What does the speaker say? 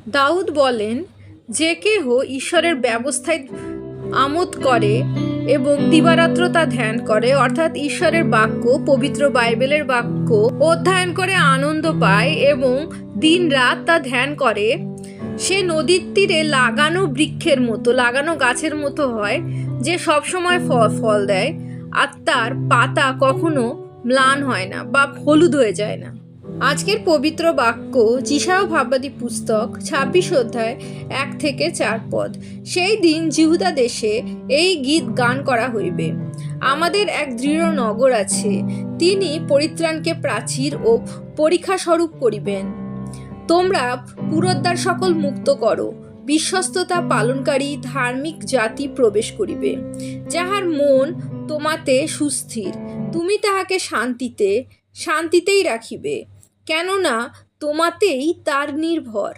দাউদ বলেন, যে কেহ ঈশ্বরের ব্যবস্থায় আমোদ করে এবং দিবারাত্র তা ধ্যান করে, অর্থাৎ ঈশ্বরের বাক্য, পবিত্র বাইবেলের বাক্য অধ্যয়ন করে আনন্দ পায় এবং দিন রাত তা ধ্যান করে, সে নদীর তীরে লাগানো বৃক্ষের মতো, লাগানো গাছের মতো হয়, যে সবসময় ফল দেয়, আর তার পাতা কখনো ম্লান হয় না বা হলুদ হয়ে যায় না। আজকের পবিত্র বাক্য যিশায়া ভাববাদী পুস্তক 26 অধ্যায় 1-4 পদ। সেই দিন জিহুদা দেশে এই গীত গান করা হইবে। আমাদের এক দৃঢ় নগর আছে, তিনি পরিত্রাণকে প্রাচীর ও পরীক্ষাস্বরূপ করিবেন। তোমরা পুরোদ্বার সকল মুক্ত করো, বিশ্বস্ততা পালনকারী ধার্মিক জাতি প্রবেশ করিবে। যাহার মন তোমাতে সুস্থির, তুমি তাহাকে শান্তিতেই রাখিবে, কেননা তোমাতেই তার নির্ভর।